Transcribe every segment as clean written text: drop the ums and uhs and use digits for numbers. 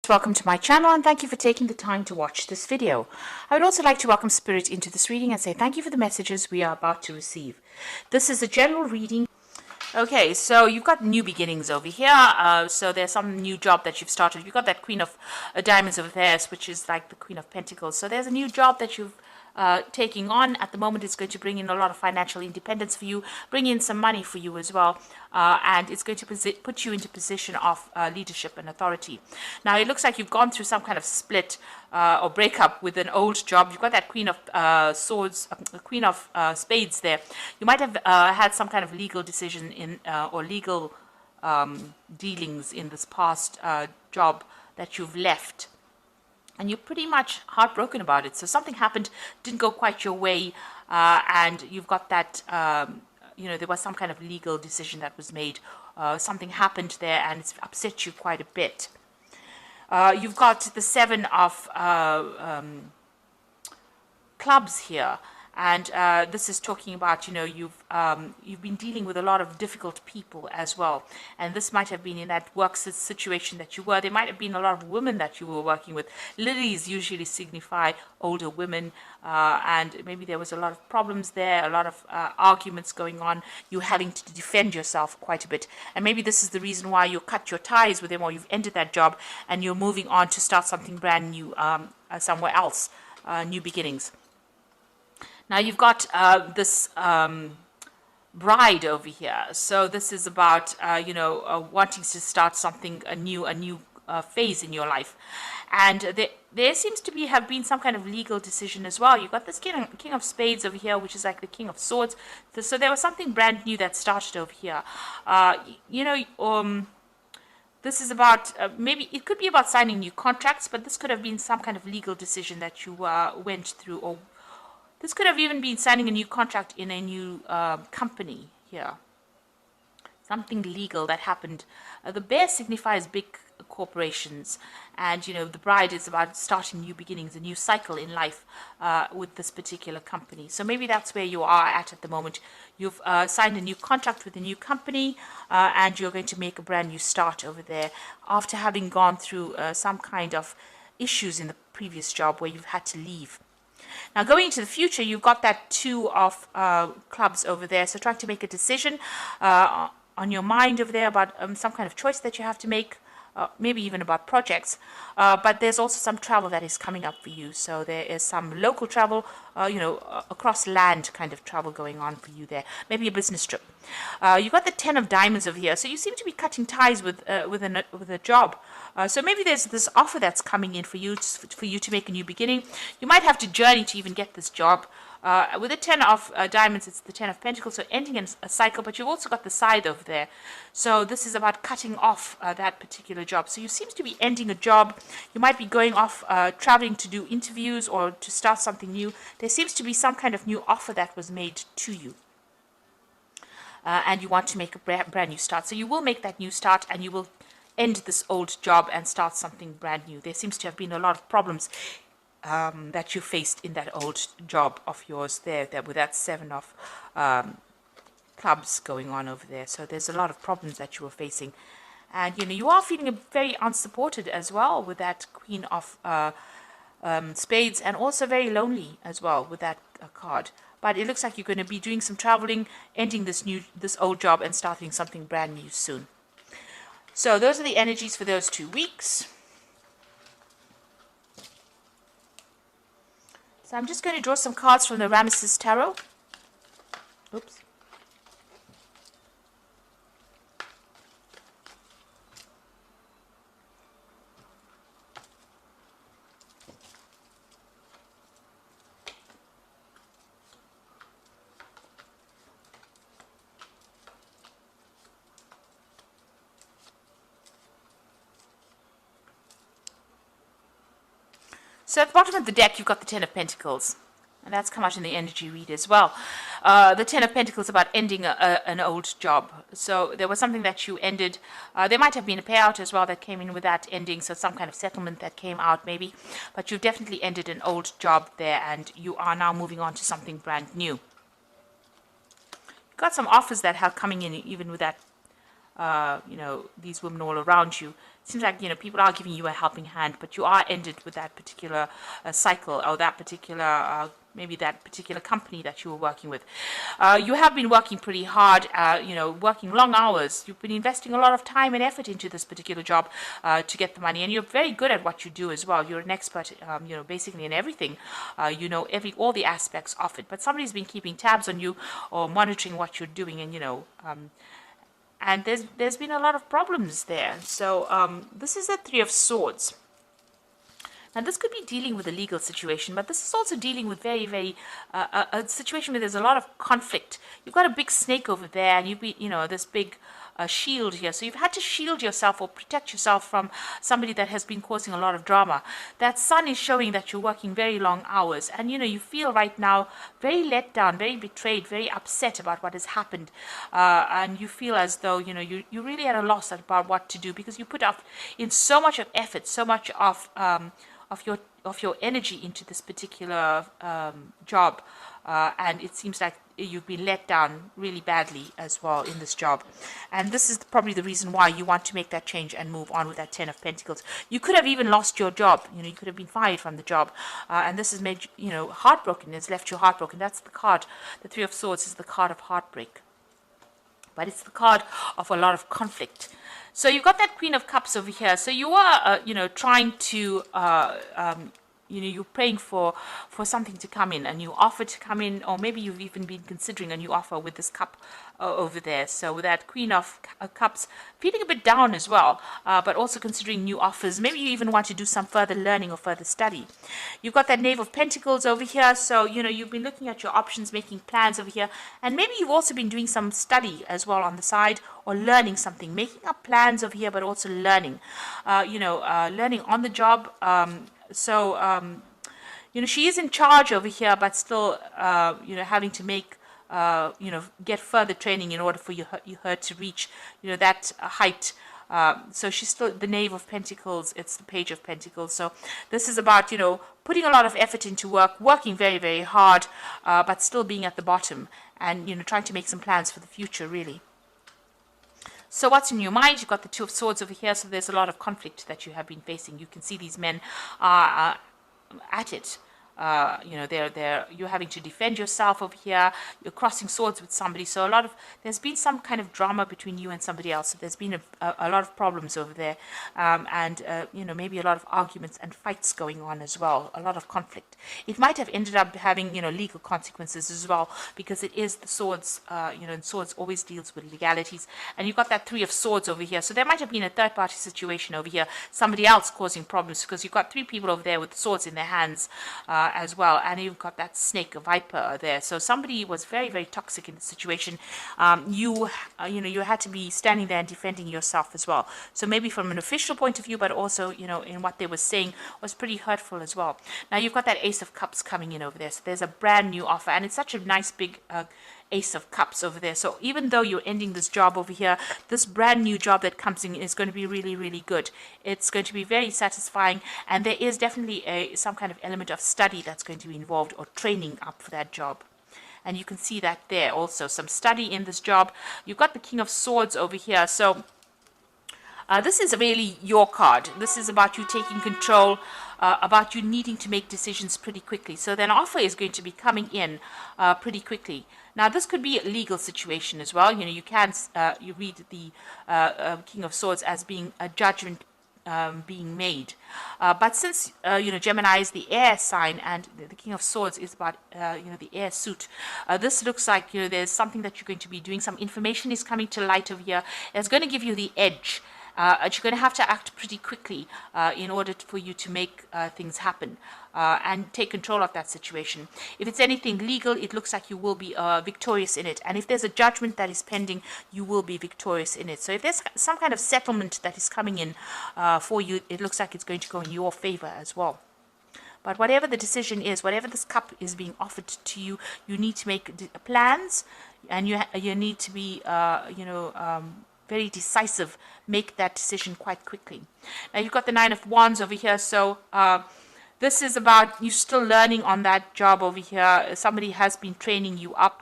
Welcome to my channel and thank you for taking the time to watch this video. I would also like to welcome Spirit into this reading and say thank you for the messages we are about to receive. This is a general reading. Okay, so you've got new beginnings over here. So there's some new job that you've started. You've got that Queen of Diamonds over there, which is like the Queen of Pentacles. So there's a new job that you've taking on at the moment. It's going to bring in a lot of financial independence for you, bring in some money for you as well, and it's going to put you into position of leadership and authority. Now it looks like you've gone through some kind of split or breakup with an old job. You've got that Queen of Swords, Queen of Spades there. You might have had some kind of legal decision in or legal dealings in this past job that you've left. And you're pretty much heartbroken about it. So something happened, didn't go quite your way, and you've got that, there was some kind of legal decision that was made. Something happened there, and it's upset you quite a bit. You've got the Seven of Clubs here. And this is talking about, you've been dealing with a lot of difficult people as well. And this might have been in that work situation that you were. There might have been a lot of women that you were working with. Lilies usually signify older women. And maybe there was a lot of problems there, a lot of arguments going on. You having to defend yourself quite a bit. And maybe this is the reason why you cut your ties with them, or you've ended that job and you're moving on to start something brand new somewhere else, new beginnings. Now you've got this bride over here. So this is about, wanting to start something, a new phase in your life. And there seems to have been some kind of legal decision as well. You've got this King of Spades over here, which is like the King of Swords. So there was something brand new that started over here. This is about, maybe it could be about signing new contracts, but this could have been some kind of legal decision that you went through, or this could have even been signing a new contract in a new company here. Something legal that happened. The bear signifies big corporations. And, the bride is about starting new beginnings, a new cycle in life with this particular company. So maybe that's where you are at the moment. You've signed a new contract with a new company and you're going to make a brand new start over there after having gone through some kind of issues in the previous job where you've had to leave. Now, going into the future, you've got that Two of Clubs over there. So trying to make a decision on your mind over there about some kind of choice that you have to make, maybe even about projects. But there's also some travel that is coming up for you. So there is some local travel, across land kind of travel going on for you there. Maybe a business trip. You've got the Ten of Diamonds over here. So you seem to be cutting ties with a job. So maybe there's this offer that's coming in for you to make a new beginning. You might have to journey to even get this job. With the Ten of Diamonds, it's the Ten of Pentacles, so ending in a cycle, but you've also got the Scythe over there. So this is about cutting off that particular job. So you seem to be ending a job. You might be going off, traveling to do interviews or to start something new. There seems to be some kind of new offer that was made to you. And you want to make a brand new start. So you will make that new start and you will end this old job and start something brand new. There seems to have been a lot of problems that you faced in that old job of yours there with that Seven of Clubs going on over there. So there's a lot of problems that you were facing. And, you are feeling very unsupported as well with that Queen of Spades, and also very lonely as well with that card. But it looks like you're going to be doing some traveling, ending this old job and starting something brand new soon. So those are the energies for those 2 weeks. So I'm just going to draw some cards from the Ramesses Tarot. Oops. So at the bottom of the deck, you've got the Ten of Pentacles. And that's come out in the energy read as well. The Ten of Pentacles about ending an old job. So there was something that you ended. There might have been a payout as well that came in with that ending. So some kind of settlement that came out maybe. But you've definitely ended an old job there. And you are now moving on to something brand new. You've got some offers that are coming in even with that, these women all around you. seems like, people are giving you a helping hand, but you are ended with that particular cycle, or that particular maybe that particular company that you were working with. You have been working pretty hard, working long hours. You've been investing a lot of time and effort into this particular job to get the money, and you're very good at what you do as well. You're an expert, basically in everything. All the aspects of it. But somebody's been keeping tabs on you or monitoring what you're doing, and and there's been a lot of problems there. So this is the Three of Swords. Now, this could be dealing with a legal situation, but this is also dealing with very, very a situation where there's a lot of conflict. You've got a big snake over there, and you've been, this big shield here. So you've had to shield yourself or protect yourself from somebody that has been causing a lot of drama. That sun is showing that you're working very long hours, and you feel right now very let down, very betrayed, very upset about what has happened, and you feel as though you really at a loss about what to do, because you put up in so much of effort, so much of your energy into this particular job, and it seems like you've been let down really badly as well in this job. And this is probably the reason why you want to make that change and move on with that Ten of Pentacles. You could have even lost your job. You could have been fired from the job, and this has made you heartbroken. It's left you heartbroken. That's the card. The Three of Swords is the card of heartbreak, but it's the card of a lot of conflict. So you've got that Queen of Cups over here. So you are, trying to, you're praying for something to come in, a new offer to come in, or maybe you've even been considering a new offer with this cup over there. So with that Queen of Cups, feeling a bit down as well, but also considering new offers. Maybe you even want to do some further learning or further study. You've got that Knave of Pentacles over here. So, you've been looking at your options, making plans over here. And maybe you've also been doing some study as well on the side, or learning something, making up plans over here, but also learning, learning on the job. She is in charge over here, but still, having to make, get further training in order for her to reach, that height. So she's still the Knave of Pentacles. It's the Page of Pentacles. So this is about, putting a lot of effort into work, working very, very hard, but still being at the bottom, and, trying to make some plans for the future, really. So what's in your mind? You've got the Two of Swords over here, so there's a lot of conflict that you have been facing. You can see these men are at it. You're having to defend yourself over here. You're crossing swords with somebody. So there's been some kind of drama between you and somebody else. So there's been a lot of problems over there, and maybe a lot of arguments and fights going on as well. A lot of conflict. It might have ended up having legal consequences as well, because it is the swords. And swords always deals with legalities. And you've got that Three of Swords over here. So there might have been a third-party situation over here. Somebody else causing problems, because you've got three people over there with swords in their hands. As well, and you've got that snake, a viper there. So somebody was very, very toxic in the situation. You had to be standing there and defending yourself as well. So maybe from an official point of view, but also in what they were saying was pretty hurtful as well. Now you've got that Ace of Cups coming in over there. So there's a brand new offer, and it's such a nice big Ace of Cups over there. So even though you're ending this job over here, this brand new job that comes in is going to be really, really good. It's going to be very satisfying, and there is definitely some kind of element of study that's going to be involved, or training up for that job. And you can see that there also, some study in this job. You've got the King of Swords over here. So this is really your card. This is about you taking control, about you needing to make decisions pretty quickly. So then offer is going to be coming in pretty quickly. Now, this could be a legal situation as well. You can you read the King of Swords as being a judgment being made. But since, Gemini is the air sign, and the King of Swords is about, the air suit, this looks like, there's something that you're going to be doing. Some information is coming to light over here. It's going to give you the edge. You're going to have to act pretty quickly in order for you to make things happen and take control of that situation. If it's anything legal, it looks like you will be victorious in it. And if there's a judgment that is pending, you will be victorious in it. So if there's some kind of settlement that is coming in for you, it looks like it's going to go in your favor as well. But whatever the decision is, whatever this cup is being offered to you, you need to make plans, and you need to be, very decisive. Make that decision quite quickly. Now you've got the Nine of Wands over here. So this is about you still learning on that job over here. Somebody has been training you up.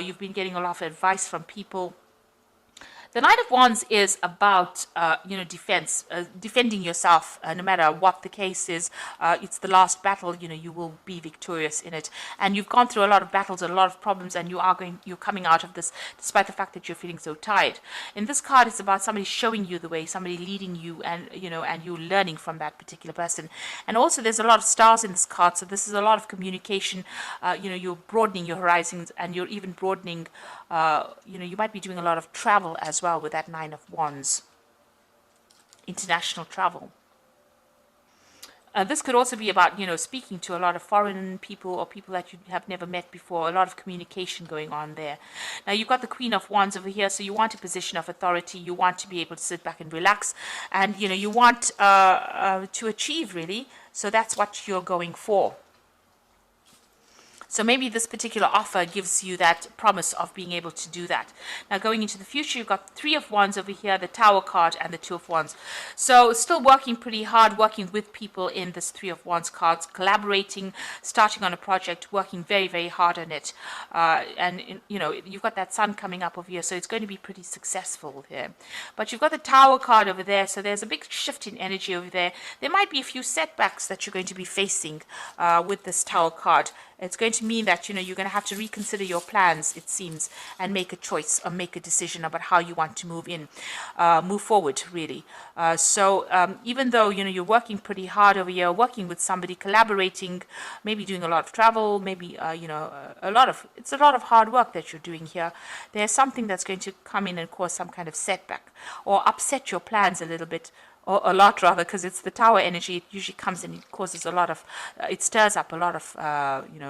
You've been getting a lot of advice from people The Knight of Wands is about, defense, defending yourself, no matter what the case is. It's the last battle. You will be victorious in it, and you've gone through a lot of battles, a lot of problems, and you're coming out of this, despite the fact that you're feeling so tired. In this card, it's about somebody showing you the way, somebody leading you, and you're learning from that particular person. And also, there's a lot of stars in this card, so this is a lot of communication. You're broadening your horizons, and you're even broadening. You might be doing a lot of travel as well with that Nine of Wands. International travel. This could also be about, speaking to a lot of foreign people or people that you have never met before, a lot of communication going on there. Now, you've got the Queen of Wands over here, so you want a position of authority. You want to be able to sit back and relax, and, you want to achieve, really. So that's what you're going for. So maybe this particular offer gives you that promise of being able to do that. Now, going into the future, you've got Three of Wands over here, the Tower card, and the Two of Wands. So still working pretty hard, working with people in this Three of Wands cards, collaborating, starting on a project, working very, very hard on it. You've got that Sun coming up over here, so it's going to be pretty successful here. But you've got the Tower card over there, so there's a big shift in energy over there. There might be a few setbacks that you're going to be facing with this Tower card. It's going to mean that, you're going to have to reconsider your plans, it seems, and make a choice or make a decision about how you want to move forward, really. Even though, you're working pretty hard over here, working with somebody, collaborating, maybe doing a lot of travel, maybe, it's a lot of hard work that you're doing here. There's something that's going to come in and cause some kind of setback or upset your plans a little bit. Or a lot, rather, because it's the Tower energy. It usually comes and it causes a lot of, it stirs up a lot of,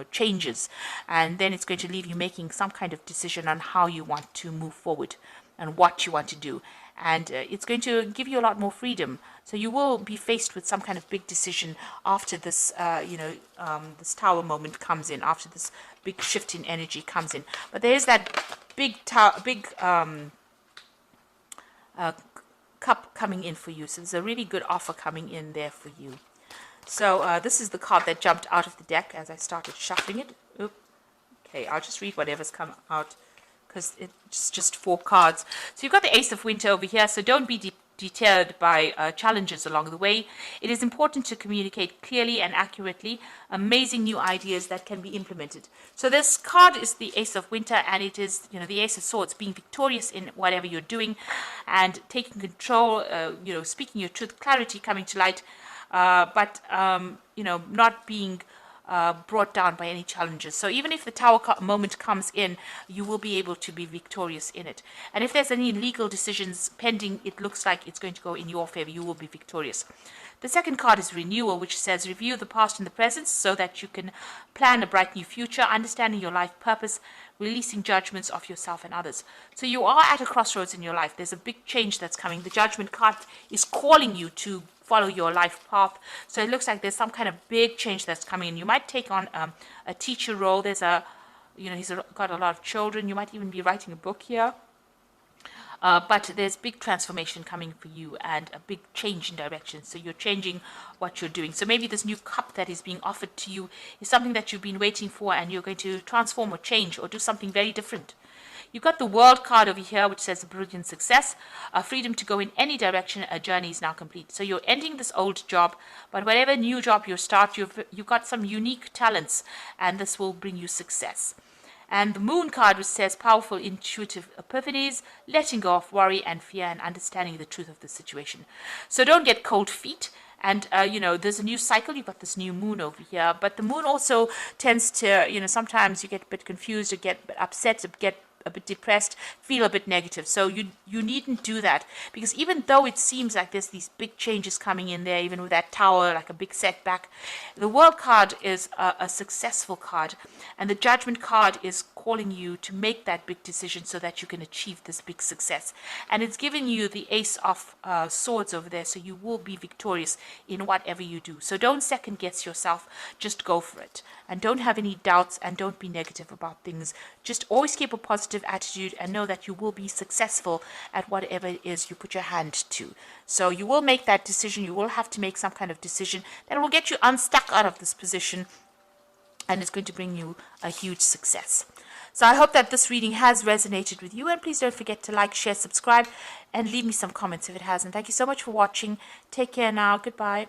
changes. And then it's going to leave you making some kind of decision on how you want to move forward and what you want to do. And it's going to give you a lot more freedom. So you will be faced with some kind of big decision after this, this Tower moment comes in, after this big shift in energy comes in. But there is that big cup coming in for you. So there's a really good offer coming in there for you. So this is the card that jumped out of the deck as I started shuffling it. Oop. Okay, I'll just read whatever's come out because it's just 4 cards. So you've got the Ace of Winter over here, so don't be deterred by challenges along the way. It is important to communicate clearly and accurately amazing new ideas that can be implemented. So this card is the Ace of Winter, and it is, the Ace of Swords, being victorious in whatever you're doing and taking control, speaking your truth, clarity coming to light, but not being brought down by any challenges. So even if the Tower moment comes in, you will be able to be victorious in it. And if there's any legal decisions pending, it looks like it's going to go in your favor. You will be victorious. The second card is Renewal, which says review the past and the present so that you can plan a bright new future, understanding your life purpose, releasing judgments of yourself and others. So you are at a crossroads in your life. There's a big change that's coming. The Judgment card is calling you to follow your life path. So it looks like there's some kind of big change that's coming in. You might take on a teacher role. There's he's got a lot of children. You might even be writing a book here. But there's big transformation coming for you and a big change in direction. So you're changing what you're doing. So maybe this new cup that is being offered to you is something that you've been waiting for, and you're going to transform or change or do something very different. You've got the World card over here, which says brilliant success, freedom to go in any direction. A journey is now complete. So you're ending this old job, but whatever new job you start, you've got some unique talents, and this will bring you success. And the Moon card, which says powerful intuitive epiphanies, letting go of worry and fear, and understanding the truth of the situation. So don't get cold feet. And, there's a new cycle. You've got this new moon over here. But the moon also tends to, sometimes you get a bit confused or get upset, or get a bit depressed, feel a bit negative. So you needn't do that, because even though it seems like there's these big changes coming in there, even with that Tower, like a big setback, the World card is a successful card, and the Judgment card is calling you to make that big decision so that you can achieve this big success. And it's giving you the Ace of Swords over there, so you will be victorious in whatever you do. So don't second guess yourself, just go for it. And don't have any doubts, and don't be negative about things. Just always keep a positive attitude and know that you will be successful at whatever it is you put your hand to. So you will make that decision. You will have to make some kind of decision that will get you unstuck out of this position, and it's going to bring you a huge success. So I hope that this reading has resonated with you, and please don't forget to like, share, subscribe, and leave me some comments if it hasn't. Thank you so much for watching. Take care now. Goodbye.